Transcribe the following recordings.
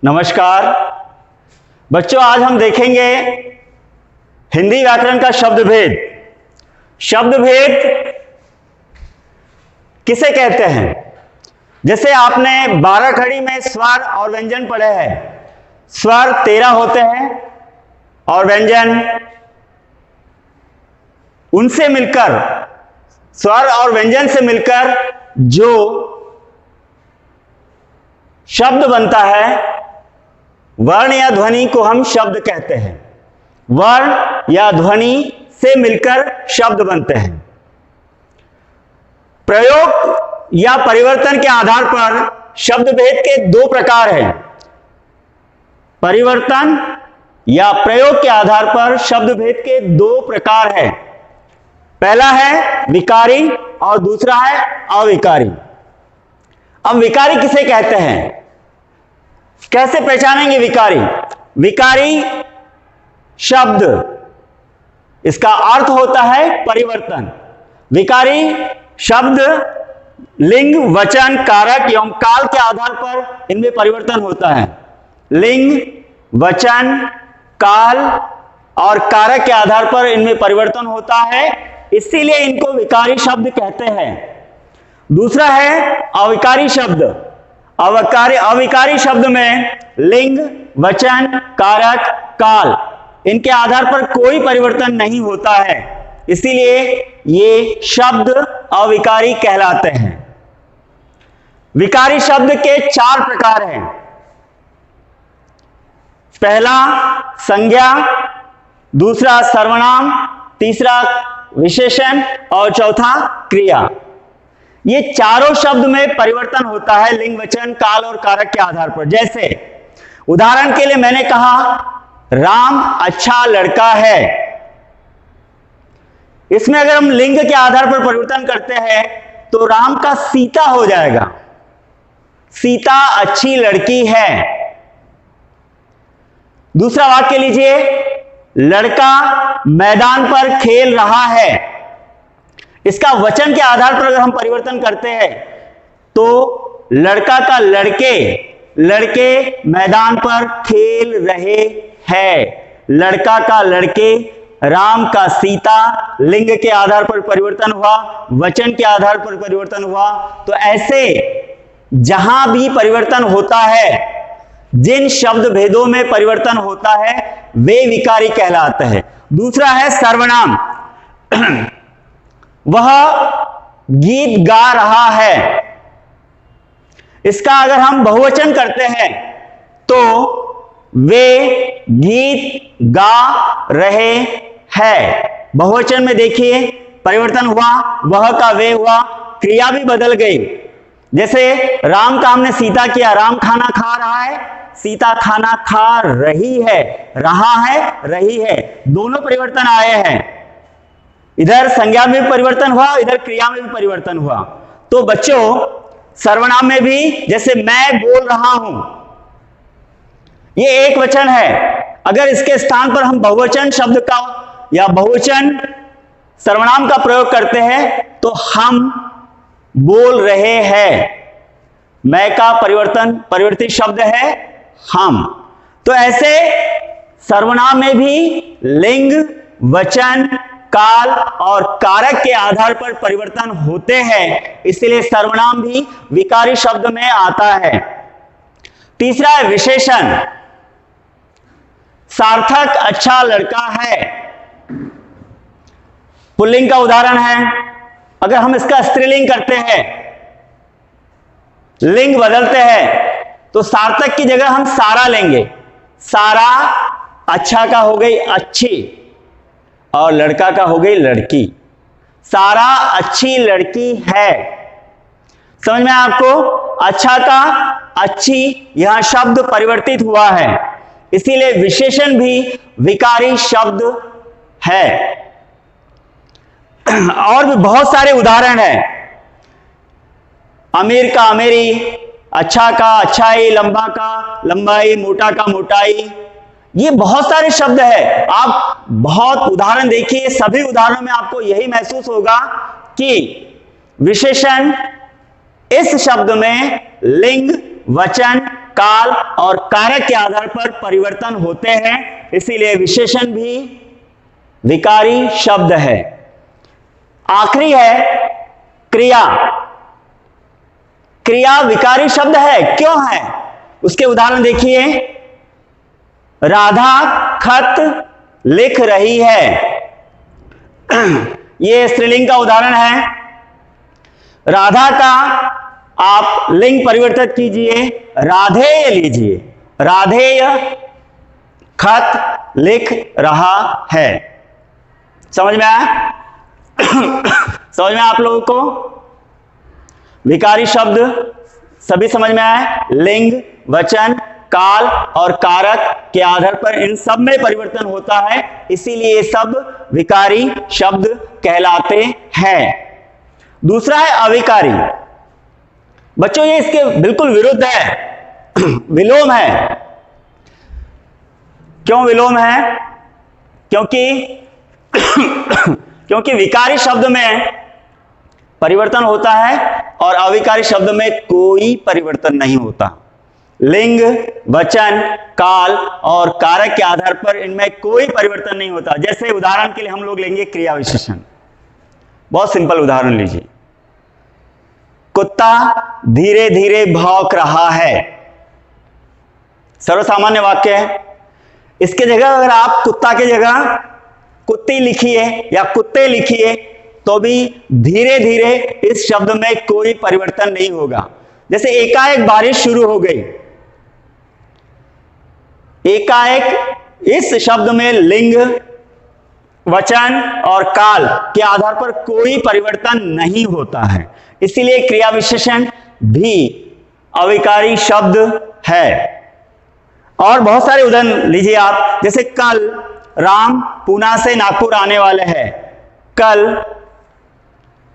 नमस्कार बच्चों, आज हम देखेंगे हिंदी व्याकरण का शब्द भेद। शब्द भेद किसे कहते हैं? जैसे आपने 12 खड़ी में स्वर और व्यंजन पढ़े हैं। स्वर 13 होते हैं और व्यंजन उनसे मिलकर, स्वर और व्यंजन से मिलकर जो शब्द बनता है, वर्ण या ध्वनि को हम शब्द कहते हैं। वर्ण या ध्वनि से मिलकर शब्द बनते हैं। प्रयोग या परिवर्तन के आधार पर शब्द भेद के दो प्रकार हैं। परिवर्तन या प्रयोग के आधार पर शब्द भेद के दो प्रकार हैं। पहला है विकारी और दूसरा है अविकारी। अब विकारी किसे कहते हैं, कैसे पहचानेंगे विकारी? विकारी शब्द, इसका अर्थ होता है परिवर्तन। विकारी शब्द लिंग, वचन, कारक एवं काल के आधार पर इनमें परिवर्तन होता है। लिंग, वचन, काल और कारक के आधार पर इनमें परिवर्तन होता है, इसीलिए इनको विकारी शब्द कहते हैं। दूसरा है अविकारी शब्द। अविकारी शब्द में लिंग, वचन, कारक, काल इनके आधार पर कोई परिवर्तन नहीं होता है, इसीलिए ये शब्द अविकारी कहलाते हैं। विकारी शब्द के 4 प्रकार हैं। पहला संज्ञा, दूसरा सर्वनाम, तीसरा विशेषण और चौथा क्रिया। ये चारों शब्द में परिवर्तन होता है लिंग, वचन, काल और कारक के आधार पर। जैसे उदाहरण के लिए मैंने कहा राम अच्छा लड़का है। इसमें अगर हम लिंग के आधार पर परिवर्तन करते हैं तो राम का सीता हो जाएगा। सीता अच्छी लड़की है। दूसरा वाक्य लीजिए, लड़का मैदान पर खेल रहा है। इसका वचन के आधार पर अगर हम परिवर्तन करते हैं तो लड़का का लड़के, लड़के मैदान पर खेल रहे हैं। लड़का का लड़के, राम का सीता, लिंग के आधार पर परिवर्तन हुआ, वचन के आधार पर परिवर्तन हुआ। तो ऐसे जहां भी परिवर्तन होता है, जिन शब्द भेदों में परिवर्तन होता है, वे विकारी कहलाते हैं। दूसरा है सर्वनाम। वह गीत गा रहा है। इसका अगर हम बहुवचन करते हैं तो वे गीत गा रहे हैं। बहुवचन में देखिए परिवर्तन हुआ, वह का वे हुआ, क्रिया भी बदल गई। जैसे राम का हमने सीता किया, राम खाना खा रहा है, सीता खाना खा रही है। रहा है, रही है, दोनों परिवर्तन आए हैं। इधर संज्ञा में भी परिवर्तन हुआ, इधर क्रिया में भी परिवर्तन हुआ। तो बच्चों सर्वनाम में भी, जैसे मैं बोल रहा हूं, ये एक वचन है। अगर इसके स्थान पर हम बहुवचन शब्द का या बहुवचन सर्वनाम का प्रयोग करते हैं तो हम बोल रहे हैं। मैं का परिवर्तित शब्द है हम। तो ऐसे सर्वनाम में भी लिंग, वचन, काल और कारक के आधार पर परिवर्तन होते हैं, इसलिए सर्वनाम भी विकारी शब्द में आता है। तीसरा है विशेषण। सार्थक अच्छा लड़का है, पुल्लिंग का उदाहरण है। अगर हम इसका स्त्रीलिंग करते हैं, लिंग बदलते हैं, तो सार्थक की जगह हम सारा लेंगे। सारा अच्छा का हो गई अच्छी और लड़का का हो गई लड़की। सारा अच्छी लड़की है। समझ में आपको? अच्छा का अच्छी, यहां शब्द परिवर्तित हुआ है, इसीलिए विशेषण भी विकारी शब्द है। और भी बहुत सारे उदाहरण हैं। अमीर का अमीरी, अच्छा का अच्छाई, लंबा का लंबाई, मोटा का मोटाई, ये बहुत सारे शब्द है। आप बहुत उदाहरण देखिए, सभी उदाहरणों में आपको यही महसूस होगा कि विशेषण इस शब्द में लिंग, वचन, काल और कारक के आधार पर परिवर्तन होते हैं, इसीलिए विशेषण भी विकारी शब्द है। आखिरी है क्रिया। क्रिया विकारी शब्द है, क्यों है? उसके उदाहरण देखिए। राधा खत लिख रही है, यह स्त्रीलिंग का उदाहरण है। राधा का आप लिंग परिवर्तित कीजिए, राधेय लीजिए। राधेय खत लिख रहा है। समझ में आया? समझ में आप लोगों को? विकारी शब्द सभी समझ में आया? लिंग, वचन, काल और कारक के आधार पर इन सब में परिवर्तन होता है, इसीलिए ये सब विकारी शब्द कहलाते हैं। दूसरा है अविकारी। बच्चों ये इसके बिल्कुल विरुद्ध है, विलोम है। क्यों विलोम है? क्योंकि विकारी शब्द में परिवर्तन होता है और अविकारी शब्द में कोई परिवर्तन नहीं होता। लिंग, वचन, काल और कारक के आधार पर इनमें कोई परिवर्तन नहीं होता। जैसे उदाहरण के लिए हम लोग लेंगे क्रिया विशेषण। बहुत सिंपल उदाहरण लीजिए। कुत्ता धीरे धीरे भौंक रहा है, सर्वसामान्य वाक्य है। इसके जगह अगर आप कुत्ता के जगह कुत्ती लिखिए या कुत्ते लिखिए तो भी धीरे धीरे इस शब्द में कोई परिवर्तन नहीं होगा। जैसे एकाएक बारिश शुरू हो गई, एकाएक इस शब्द में लिंग, वचन और काल के आधार पर कोई परिवर्तन नहीं होता है, इसीलिए क्रिया विशेषण भी अविकारी शब्द है। और बहुत सारे उदाहरण लीजिए आप। जैसे कल राम पूना से नागपुर आने वाले हैं। कल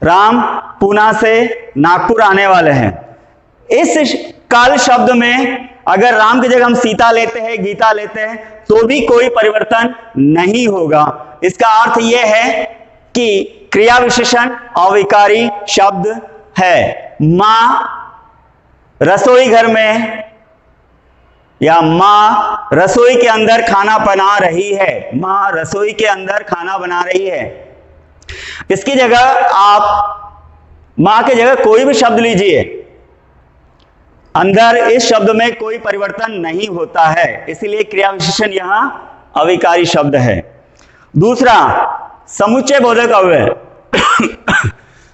राम पूना से नागपुर आने वाले हैं। इस कल शब्द में अगर राम की जगह हम सीता लेते हैं, गीता लेते हैं, तो भी कोई परिवर्तन नहीं होगा। इसका अर्थ यह है कि क्रिया विशेषण अविकारी शब्द है। मां रसोई घर में या मां रसोई के अंदर खाना बना रही है, मां रसोई के अंदर खाना बना रही है। इसकी जगह आप मां के जगह कोई भी शब्द लीजिए, अंदर इस शब्द में कोई परिवर्तन नहीं होता है, इसीलिए क्रिया विशेषण यहां अविकारी शब्द है। दूसरा समुच्चय बोधक अव्यय।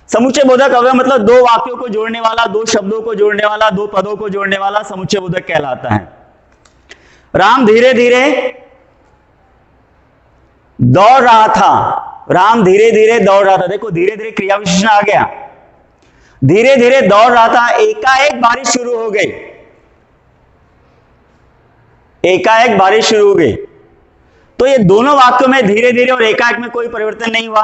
समुच्चय बोधक अव्यय मतलब दो वाक्यों को जोड़ने वाला, दो शब्दों को जोड़ने वाला, दो पदों को जोड़ने वाला समुच्चय बोधक कहलाता है। राम धीरे धीरे दौड़ रहा था, राम धीरे धीरे दौड़ रहा था। देखो धीरे धीरे क्रिया विशेषण आ गया। धीरे धीरे दौड़ रहा था, एकाएक बारिश शुरू हो गई, एकाएक बारिश शुरू हो गई। तो ये दोनों वाक्यों में धीरे धीरे और एकाएक में कोई परिवर्तन नहीं हुआ।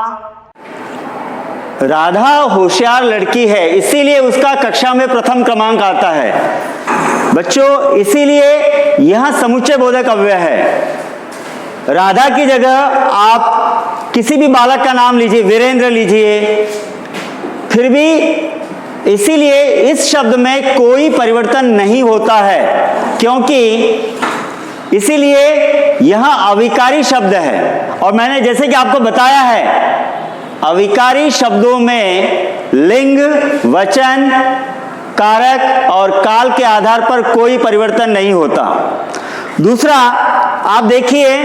राधा होशियार लड़की है, इसीलिए उसका कक्षा में प्रथम क्रमांक आता है। बच्चों इसीलिए यहां समुच्चय बोधक अव्यय है। राधा की जगह आप किसी भी बालक का नाम लीजिए, वीरेंद्र लीजिए, फिर भी इसीलिए इस शब्द में कोई परिवर्तन नहीं होता है, क्योंकि इसीलिए यहां अविकारी शब्द है। और मैंने जैसे कि आपको बताया है, अविकारी शब्दों में लिंग, वचन, कारक और काल के आधार पर कोई परिवर्तन नहीं होता। दूसरा आप देखिए,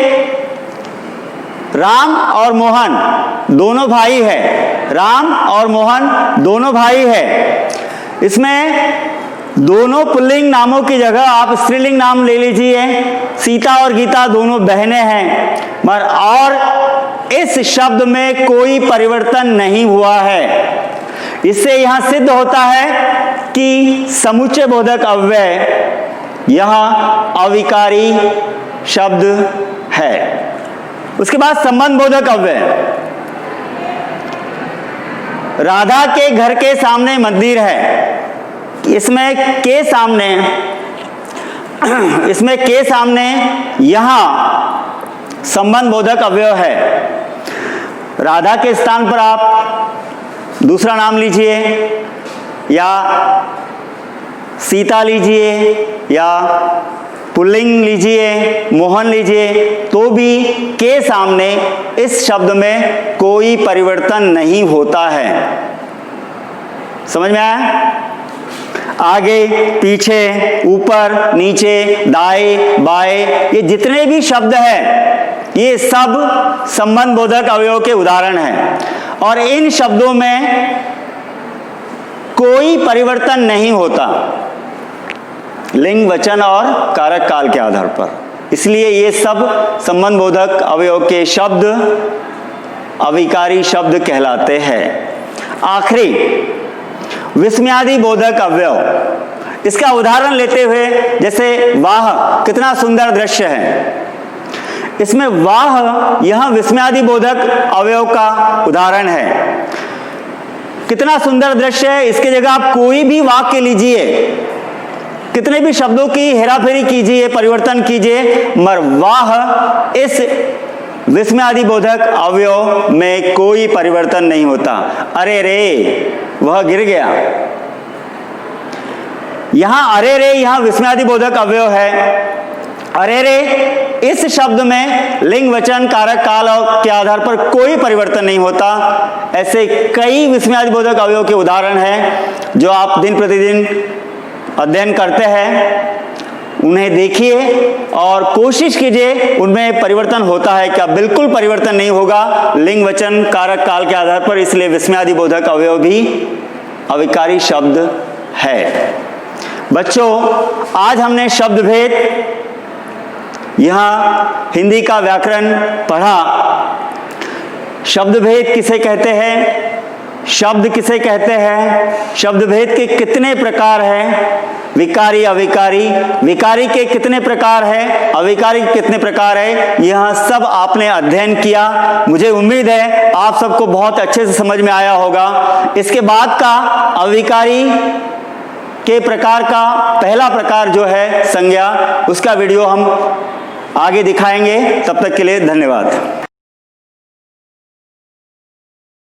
राम और मोहन दोनों भाई है। राम और मोहन दोनों भाई है। इसमें दोनों पुल्लिंग नामों की जगह आप स्त्रीलिंग नाम ले लीजिए। सीता और गीता दोनों बहनें हैं, मगर और इस शब्द में कोई परिवर्तन नहीं हुआ है। इससे यहां सिद्ध होता है कि समुच्चय बोधक अव्यय यहां अविकारी शब्द है। उसके बाद संबंध बोधक अव्यय। राधा के घर के सामने मंदिर है, इसमें के सामने यहां संबंध बोधक अव्यय है। राधा के स्थान पर आप दूसरा नाम लीजिए या सीता लीजिए या पुल्लिंग लीजिए, मोहन लीजिए, तो भी के सामने इस शब्द में कोई परिवर्तन नहीं होता है। समझ में आया? आगे पीछे, ऊपर नीचे, दाएं बाएं, ये जितने भी शब्द हैं ये सब संबंध बोधक अवयव के उदाहरण हैं और इन शब्दों में कोई परिवर्तन नहीं होता लिंग, वचन और कारक काल के आधार पर। इसलिए ये सब संबंध बोधक अवयव के शब्द अविकारी शब्द कहलाते हैं। आखिरी विस्मयादि बोधक अवयव, इसका उदाहरण लेते हुए जैसे वाह, कितना सुंदर दृश्य है। इसमें वाह यह विस्मयादि बोधक अवयव का उदाहरण है। कितना सुंदर दृश्य है, इसकी जगह आप कोई भी वाक्य लीजिए, कितने भी शब्दों की हेराफेरी कीजिए, परिवर्तन कीजिए, मगर वाह इस विस्मयादि बोधक अवयव में कोई परिवर्तन नहीं होता। अरे रे वह गिर गया, यहां अरे रे यहां विस्मयादि बोधक अवयव है। अरे रे इस शब्द में लिंग, वचन, कारक, काल के आधार पर कोई परिवर्तन नहीं होता। ऐसे कई विस्मयादि बोधक अवयव के उदाहरण हैं जो आप दिन प्रतिदिन अध्ययन करते हैं, उन्हें देखिए और कोशिश कीजिए उनमें परिवर्तन होता है क्या। बिल्कुल परिवर्तन नहीं होगा लिंग, वचन, कारक, काल के आधार पर, इसलिए विस्मयादि बोधक अवयव भी अविकारी शब्द है। बच्चों, आज हमने शब्द भेद, यहाँ हिंदी का व्याकरण पढ़ा। शब्द भेद किसे कहते हैं, शब्द किसे कहते हैं, शब्द भेद के कितने प्रकार हैं, विकारी अविकारी, विकारी के कितने प्रकार हैं, अविकारी के कितने प्रकार है, यह सब आपने अध्ययन किया। मुझे उम्मीद है आप सबको बहुत अच्छे से समझ में आया होगा। इसके बाद का अविकारी के प्रकार का पहला प्रकार जो है संज्ञा, उसका वीडियो हम आगे दिखाएंगे। तब तक के लिए धन्यवाद।